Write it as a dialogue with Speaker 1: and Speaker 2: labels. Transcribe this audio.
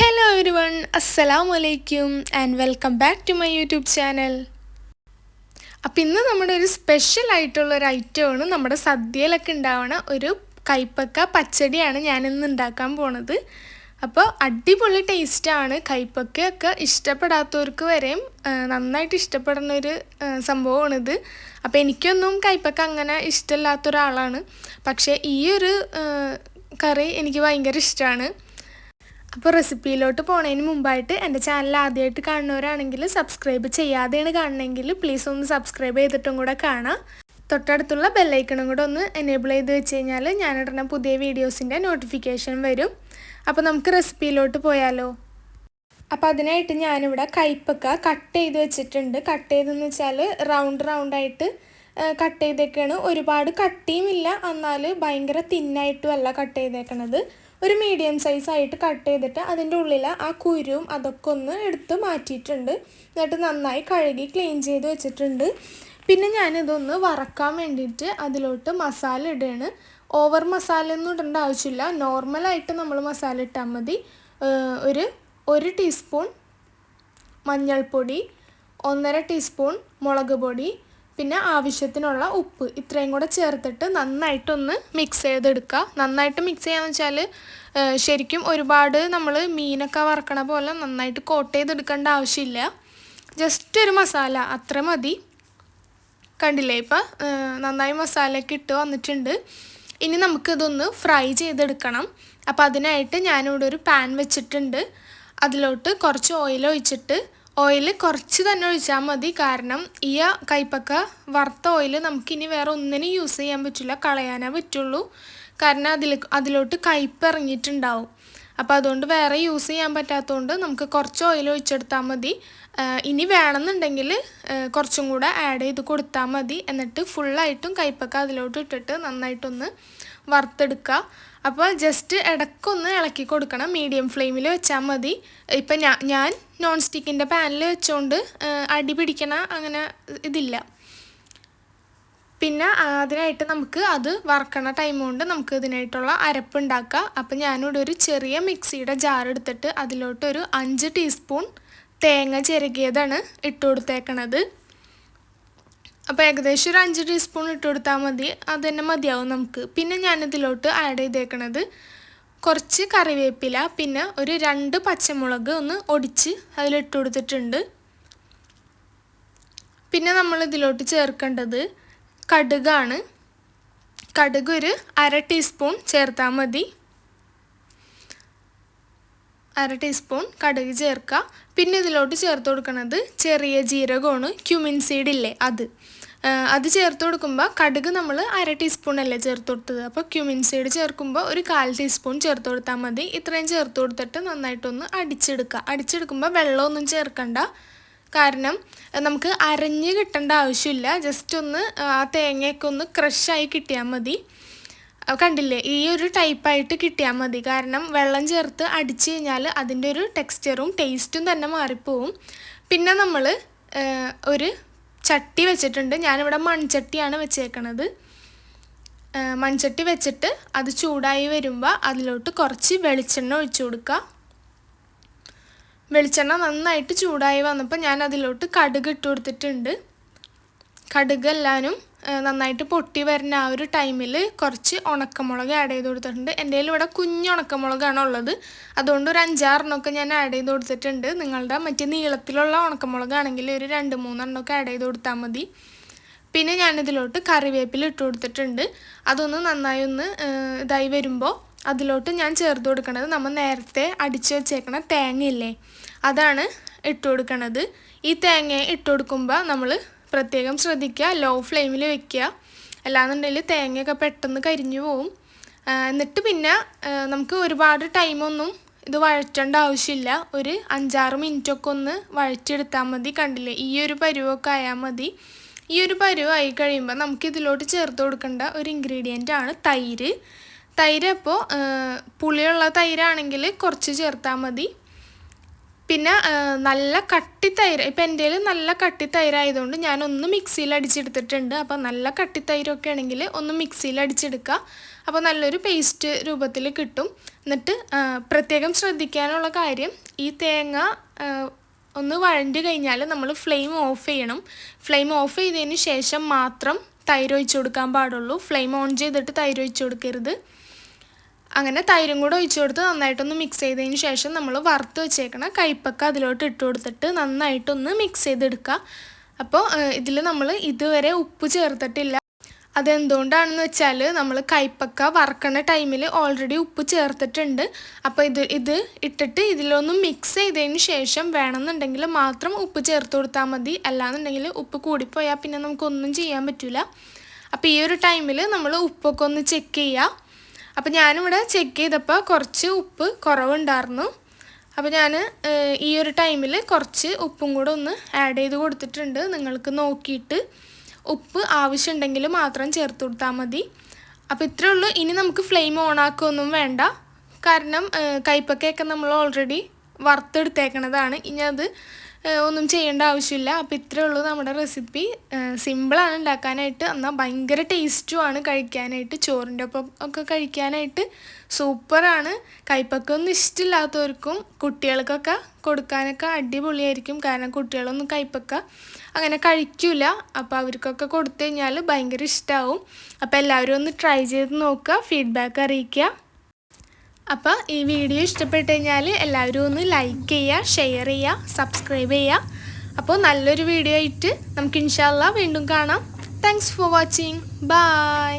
Speaker 1: Hello everyone, Assalamu alaikum and welcome back to my YouTube channel. അപ്പോൾ ഇന്ന് നമ്മുടെ ഒരു സ്പെഷ്യൽ ആയിട്ടുള്ള ഒരു ഐറ്റമാണ് നമ്മുടെ സദ്യയിലൊക്കെ ഉണ്ടാവുന്ന ഒരു കൈപ്പക്ക പച്ചടിയാണ് ഞാൻ ഇന്ന് ഉണ്ടാക്കാൻ പോണത്. അപ്പോൾ അടിപൊളി ടേസ്റ്റാണ്. കൈപ്പക്കയൊക്കെ ഇഷ്ടപ്പെടാത്തവർക്ക് വരെയും നന്നായിട്ട് ഇഷ്ടപ്പെടുന്ന ഒരു സംഭവമാണിത്. അപ്പോൾ എനിക്കൊന്നും കൈപ്പക്ക അങ്ങനെ ഇഷ്ടമില്ലാത്ത ഒരാളാണ്, പക്ഷേ ഈ ഒരു കറി എനിക്ക് ഭയങ്കര ഇഷ്ടമാണ്. അപ്പോൾ റെസിപ്പിയിലോട്ട് പോണതിന് മുമ്പായിട്ട് എൻ്റെ ചാനൽ ആദ്യമായിട്ട് കാണുന്നവരാണെങ്കിൽ സബ്സ്ക്രൈബ് ചെയ്യാതെയാണ് കാണണമെങ്കിൽ പ്ലീസ് ഒന്ന് സബ്സ്ക്രൈബ് ചെയ്തിട്ടും കൂടെ കാണാം. തൊട്ടടുത്തുള്ള ബെല്ലൈക്കണും കൂടെ ഒന്ന് എനേബിൾ ചെയ്ത് വെച്ച് കഴിഞ്ഞാൽ ഞാനിടുന്ന പുതിയ വീഡിയോസിൻ്റെ നോട്ടിഫിക്കേഷൻ വരും. അപ്പോൾ നമുക്ക് റെസിപ്പിയിലോട്ട് പോയാലോ. അപ്പോൾ അതിനായിട്ട് ഞാനിവിടെ കൈപ്പക്ക കട്ട് ചെയ്ത് വെച്ചിട്ടുണ്ട്. കട്ട് ചെയ്തെന്ന് വെച്ചാൽ റൗണ്ടായിട്ട് കട്ട് ചെയ്തേക്കാണ്. ഒരുപാട് കട്ടിയുമില്ല, എന്നാൽ ഭയങ്കര തിന്നായിട്ടും അല്ല കട്ട് ചെയ്തേക്കണത്. ഒരു മീഡിയം സൈസായിട്ട് കട്ട് ചെയ്തിട്ട് അതിൻ്റെ ഉള്ളിൽ ആ കുരുവും അതൊക്കെ ഒന്ന് എടുത്ത് മാറ്റിയിട്ടുണ്ട്. എന്നിട്ട് നന്നായി കഴുകി ക്ലീൻ ചെയ്ത് വെച്ചിട്ടുണ്ട്. പിന്നെ ഞാനിതൊന്ന് വറക്കാൻ വേണ്ടിയിട്ട് അതിലോട്ട് മസാല ഇടുകയാണ്. ഓവർ മസാല ഒന്നും ഇടേണ്ട ആവശ്യമില്ല, നോർമലായിട്ട് നമ്മൾ മസാല ഇട്ടാൽ മതി. ഒരു ടീസ്പൂൺ മഞ്ഞൾപ്പൊടി, 1.5 ടീസ്പൂൺ മുളക് പൊടി, പിന്നെ ആവശ്യത്തിനുള്ള ഉപ്പ്, ഇത്രയും കൂടെ ചേർത്തിട്ട് നന്നായിട്ടൊന്ന് മിക്സ് ചെയ്തെടുക്കുക. നന്നായിട്ട് മിക്സ് ചെയ്യാന്ന് വെച്ചാൽ ശരിക്കും ഒരുപാട് നമ്മൾ മീനൊക്കെ വറക്കണ പോലെ നന്നായിട്ട് കോട്ട് ചെയ്തെടുക്കേണ്ട ആവശ്യമില്ല. ജസ്റ്റ് ഒരു മസാല അത്ര മതി. കണ്ടില്ലേ, ഇപ്പം നന്നായി മസാലയൊക്കെ ഇട്ട് വന്നിട്ടുണ്ട്. ഇനി നമുക്കിതൊന്ന് ഫ്രൈ ചെയ്തെടുക്കണം. അപ്പോൾ അതിനായിട്ട് ഞാനിവിടെ ഒരു പാൻ വെച്ചിട്ടുണ്ട്. അതിലോട്ട് കുറച്ച് ഓയിൽ ഒഴിച്ചിട്ട്, ഓയിൽ കുറച്ച് തന്നെ ഒഴിച്ചാൽ മതി. കാരണം ഈ കൈപ്പക്ക വറുത്ത ഓയിൽ നമുക്കിനി വേറെ ഒന്നിനും യൂസ് ചെയ്യാൻ പറ്റില്ല, കളയാനേ പറ്റുള്ളൂ. കാരണം അതിലോട്ട് കയ്പ്പ് ഇറങ്ങിയിട്ടുണ്ടാവും. അപ്പോൾ അതുകൊണ്ട് വേറെ യൂസ് ചെയ്യാൻ പറ്റാത്തതുകൊണ്ട് നമുക്ക് കുറച്ച് ഓയിൽ ഒഴിച്ചെടുത്താൽ മതി. ഇനി വേണമെന്നുണ്ടെങ്കിൽ കുറച്ചും കൂടെ ആഡ് ചെയ്ത് കൊടുത്താൽ മതി. എന്നിട്ട് ഫുള്ളായിട്ടും കൈപ്പക്ക അതിലോട്ട് ഇട്ടിട്ട് നന്നായിട്ടൊന്ന് വറുത്തെടുക്കുക. അപ്പോൾ ജസ്റ്റ് ഇടയ്ക്കൊന്ന് ഇളക്കി കൊടുക്കണം. മീഡിയം ഫ്ലെയിമിൽ വെച്ചാൽ മതി. ഇപ്പം ഞാൻ നോൺ സ്റ്റിക്കിൻ്റെ പാനിൽ വെച്ചുകൊണ്ട് അടി പിടിക്കണ അങ്ങനെ ഇതില്ല. പിന്നെ അതിനായിട്ട് നമുക്ക് അത് വറക്കണ ടൈം കൊണ്ട് നമുക്ക് ഇതിനായിട്ടുള്ള അരപ്പുണ്ടാക്കാം. അപ്പം ഞാനിവിടെ ഒരു ചെറിയ മിക്സിയുടെ ജാർ എടുത്തിട്ട് അതിലോട്ടൊരു 5 ടീസ്പൂൺ തേങ്ങ ചിരകിയതാണ് ഇട്ട് കൊടുത്തേക്കണത്. അപ്പോൾ ഏകദേശം ഒരു 5 ടീസ്പൂൺ ഇട്ട് കൊടുത്താൽ മതി, അത് തന്നെ മതിയാവും നമുക്ക്. പിന്നെ ഞാനിതിലോട്ട് ആഡ് ചെയ്തേക്കണത് കുറച്ച് കറിവേപ്പില, പിന്നെ ഒരു 2 പച്ചമുളക് ഒന്ന് ഒടിച്ച് അതിലിട്ട് കൊടുത്തിട്ടുണ്ട്. പിന്നെ നമ്മൾ ഇതിലോട്ട് ചേർക്കേണ്ടത് കടുകാണ്. കടുക് ഒരു 1/2 ടീസ്പൂൺ ചേർത്താൽ മതി. 1/2 ടീസ്പൂൺ കടുക് ചേർക്കുക. പിന്നെ ഇതിലോട്ട് ചേർത്ത് കൊടുക്കുന്നത് ചെറിയ ജീരകമാണ്, ക്യുമിൻ സീഡ് ഇല്ലേ അത് ചേർത്ത് കൊടുക്കുമ്പോൾ കടുക് നമ്മൾ 1/2 ടീസ്പൂൺ അല്ലേ ചേർത്ത് കൊടുത്തത്. അപ്പോൾ ക്യുമിൻ സീഡ് ചേർക്കുമ്പോൾ ഒരു 1/4 ടീസ്പൂൺ ചേർത്ത് കൊടുത്താൽ മതി. ഇത്രയും ചേർത്ത് കൊടുത്തിട്ട് നന്നായിട്ടൊന്ന് അടിച്ചെടുക്കുക. അടിച്ചെടുക്കുമ്പോൾ വെള്ളമൊന്നും ചേർക്കണ്ട, കാരണം നമുക്ക് അരഞ്ഞ് കിട്ടേണ്ട ആവശ്യമില്ല. ജസ്റ്റ് ഒന്ന് ആ തേങ്ങയൊക്കെ ഒന്ന് ക്രഷായി കിട്ടിയാൽ മതി. കണ്ടില്ലേ, ഈ ഒരു ടൈപ്പായിട്ട് കിട്ടിയാൽ മതി. കാരണം വെള്ളം ചേർത്ത് അടിച്ച് കഴിഞ്ഞാൽ അതിൻ്റെ ഒരു ടെക്സ്ചറും ടേസ്റ്റും തന്നെ മാറിപ്പോവും. പിന്നെ നമ്മൾ ഒരു ചട്ടി വെച്ചിട്ടുണ്ട്. ഞാനിവിടെ മൺചട്ടിയാണ് വെച്ചേക്കണത്. മൺചട്ടി വെച്ചിട്ട് അത് ചൂടായി വരുമ്പോൾ അതിലോട്ട് കുറച്ച് വെളിച്ചെണ്ണ ഒഴിച്ചു കൊടുക്കുക. വെളിച്ചെണ്ണ നന്നായിട്ട് ചൂടായി വന്നപ്പോൾ ഞാൻ അതിലോട്ട് കടുക് ഇട്ട് കൊടുത്തിട്ടുണ്ട്. കടുക് എല്ലാവരും നന്നായിട്ട് പൊട്ടി വരുന്ന ആ ഒരു ടൈമിൽ കുറച്ച് ഉണക്കമുളക് ആഡ് ചെയ്ത് കൊടുത്തിട്ടുണ്ട്. എൻ്റെ കയ്യിൽ ഇവിടെ കുഞ്ഞ് ഉണക്കമുളകാണ് ഉള്ളത്, അതുകൊണ്ട് ഒരു 5-6 എണ്ണമൊക്കെ ഞാൻ ആഡ് ചെയ്ത് കൊടുത്തിട്ടുണ്ട്. നിങ്ങളുടെ മറ്റേ നീളത്തിലുള്ള ഉണക്കമുളകാണെങ്കിൽ ഒരു 2-3 എണ്ണമൊക്കെ ആഡ് ചെയ്ത് കൊടുത്താൽ മതി. പിന്നെ ഞാനിതിലോട്ട് കറിവേപ്പില ഇട്ട് കൊടുത്തിട്ടുണ്ട്. അതൊന്ന് നന്നായി ഒന്ന് ഇതായി വരുമ്പോൾ അതിലോട്ട് ഞാൻ ചേർത്ത് കൊടുക്കണത് നമ്മൾ നേരത്തെ അടിച്ച് വെച്ചേക്കണ തേങ്ങയില്ലേ, അതാണ് ഇട്ട് കൊടുക്കണത്. ഈ തേങ്ങ ഇട്ട് കൊടുക്കുമ്പോൾ നമ്മൾ പ്രത്യേകം ശ്രദ്ധിക്കുക, ലോ ഫ്ലെയിമിൽ വെക്കുക, അല്ലാന്നുണ്ടെങ്കിൽ തേങ്ങയൊക്കെ പെട്ടെന്ന് കരിഞ്ഞു പോവും. എന്നിട്ട് പിന്നെ നമുക്ക് ഒരുപാട് ടൈമൊന്നും ഇത് വഴറ്റേണ്ട ആവശ്യമില്ല. ഒരു 5-6 മിനിറ്റൊക്കെ ഒന്ന് വഴറ്റിയെടുത്താൽ മതി. കണ്ടില്ലേ, ഈ ഒരു പരുവമൊക്കെ ആയാൽ മതി. ഈ ഒരു പരുവമായി കഴിയുമ്പോൾ നമുക്കിതിലോട്ട് ചേർത്ത് കൊടുക്കേണ്ട ഒരു ഇൻഗ്രീഡിയൻ്റ് ആണ് തൈര്. തൈര് അപ്പോൾ പുളിയുള്ള തൈരാണെങ്കിൽ കുറച്ച് ചേർത്താൽ മതി. പിന്നെ നല്ല കട്ടി തൈര്, ഇപ്പം എൻ്റെ കയ്യിൽ നല്ല കട്ടി തൈരായതുകൊണ്ട് ഞാനൊന്ന് മിക്സിയിൽ അടിച്ചെടുത്തിട്ടുണ്ട്. അപ്പോൾ നല്ല കട്ടി തൈരൊക്കെ ആണെങ്കിൽ ഒന്ന് മിക്സിയിൽ അടിച്ചെടുക്കുക. അപ്പോൾ നല്ലൊരു പേസ്റ്റ് രൂപത്തിൽ കിട്ടും. എന്നിട്ട് പ്രത്യേകം ശ്രദ്ധിക്കാനുള്ള കാര്യം, ഈ തേങ്ങ ഒന്ന് വഴണ്ടി കഴിഞ്ഞാൽ നമ്മൾ ഫ്ലെയിം ഓഫ് ചെയ്യണം. ഫ്ലെയിം ഓഫ് ചെയ്തതിന് ശേഷം മാത്രം തൈര് ഒഴിച്ച് കൊടുക്കാൻ പാടുള്ളൂ. ഫ്ലെയിം ഓൺ ചെയ്തിട്ട് തൈര് ഒഴിച്ച് കൊടുക്കരുത്. അങ്ങനെ തൈരും കൂടെ ഒഴിച്ച് കൊടുത്ത് നന്നായിട്ടൊന്ന് മിക്സ് ചെയ്തതിന് ശേഷം നമ്മൾ വറുത്ത് വെച്ചേക്കണ കൈപ്പക്ക അതിലോട്ട് ഇട്ട് കൊടുത്തിട്ട് നന്നായിട്ടൊന്ന് മിക്സ് ചെയ്തെടുക്കുക. അപ്പോൾ ഇതിൽ നമ്മൾ ഇതുവരെ ഉപ്പ് ചേർത്തിട്ടില്ല. അതെന്തുകൊണ്ടാണെന്ന് വെച്ചാൽ നമ്മൾ കൈപ്പക്ക വറക്കണ ടൈമിൽ ഓൾറെഡി ഉപ്പ് ചേർത്തിട്ടുണ്ട്. അപ്പോൾ ഇത് ഇട്ടിട്ട് ഇതിലൊന്ന് മിക്സ് ചെയ്തതിന് ശേഷം വേണമെന്നുണ്ടെങ്കിൽ മാത്രം ഉപ്പ് ചേർത്ത് കൊടുത്താൽ മതി. അല്ലാന്നുണ്ടെങ്കിൽ ഉപ്പ് കൂടിപ്പോയാൽ പിന്നെ നമുക്കൊന്നും ചെയ്യാൻ പറ്റില്ല. അപ്പോൾ ഈ ഒരു ടൈമിൽ നമ്മൾ ഉപ്പൊക്കെ ഒന്ന് ചെക്ക് ചെയ്യുക. അപ്പോൾ ഞാനിവിടെ ചെക്ക് ചെയ്തപ്പോൾ കുറച്ച് ഉപ്പ് കുറവുണ്ടായിരുന്നു. അപ്പോൾ ഞാൻ ഈ ഒരു ടൈമിൽ കുറച്ച് ഉപ്പും കൂടെ ഒന്ന് ആഡ് ചെയ്ത് കൊടുത്തിട്ടുണ്ട്. നിങ്ങൾക്ക് നോക്കിയിട്ട് ഉപ്പ് ആവശ്യമുണ്ടെങ്കിൽ മാത്രം ചേർത്ത് കൊടുത്താൽ മതി. അപ്പോൾ ഇത്രയേ ഉള്ളൂ. ഇനി നമുക്ക് ഫ്ലെയിം ഓൺ ആക്കുകയൊന്നും വേണ്ട. കാരണം കൈപ്പക്കയൊക്കെ നമ്മൾ ഓൾറെഡി വറുത്തെടുത്തേക്കണതാണ്. ഇനി അത് ഒന്നും ചെയ്യേണ്ട ആവശ്യമില്ല. അപ്പോൾ ഇത്രയേ ഉള്ളൂ നമ്മുടെ റെസിപ്പി. സിമ്പിളാണ് ഉണ്ടാക്കാനായിട്ട്, എന്നാൽ ഭയങ്കര ടേസ്റ്റുമാണ് കഴിക്കാനായിട്ട്. ചോറിൻ്റെ ഒപ്പം ഒക്കെ കഴിക്കാനായിട്ട് സൂപ്പറാണ്. കൈപ്പക്ക ഒന്നും ഇഷ്ടമില്ലാത്തവർക്കും കുട്ടികൾക്കൊക്കെ കൊടുക്കാനൊക്കെ അടിപൊളിയായിരിക്കും. കാരണം കുട്ടികളൊന്നും കൈപ്പക്ക അങ്ങനെ കഴിക്കില്ല. അപ്പോൾ അവർക്കൊക്കെ കൊടുത്തു കഴിഞ്ഞാൽ ഭയങ്കര ഇഷ്ടമാവും. അപ്പോൾ എല്ലാവരും ഒന്ന് ട്രൈ ചെയ്ത് നോക്കുക, ഫീഡ്ബാക്ക് അറിയിക്കുക. അപ്പോൾ ഈ വീഡിയോ ഇഷ്ടപ്പെട്ട് കഴിഞ്ഞാൽ എല്ലാവരും ഒന്ന് ലൈക്ക് ചെയ്യുക, ഷെയർ ചെയ്യുക, സബ്സ്ക്രൈബ് ചെയ്യുക. അപ്പോൾ നല്ലൊരു വീഡിയോ ആയിട്ട് നമുക്ക് ഇൻഷാ അല്ലാഹ് വീണ്ടും കാണാം. Thanks for watching. ബൈ.